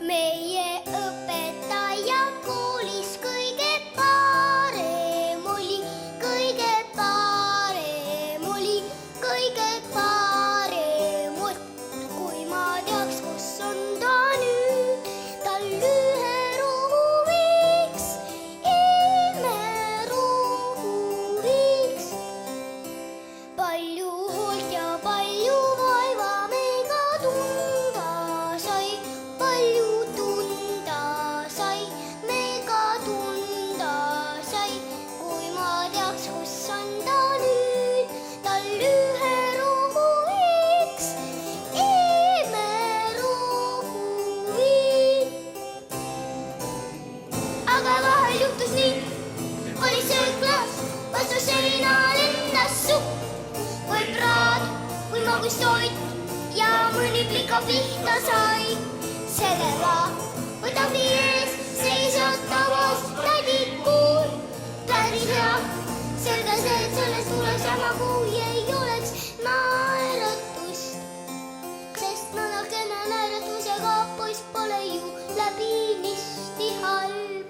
meie õpetaja koolis kõige parem oli, kõige parem oli, kõige parem oli. Kui ma teaks, kus on ta nüüd, tal ühe rohuviiks, imerohuviiks. Palju hoolt ja palju vaeva meiga tunda sai, palju tunda sai, meiga tunda sai. Kui ma teaks, kus on ta nüüd, tal ühe rohuviiks, imerohuviik. Aga vahel juhtus nii, oli sööklas, vastu seina lendas supp või praad või magustoit ja mõni plika pihta sai. Sellega võtab nii ees, seisad tavas tädikuul. Päris hea, selge see, et sellest tuleb sama, kui ei oleks naeratust. Sest natukene naeratusega poiss pole ju läbinisti halb.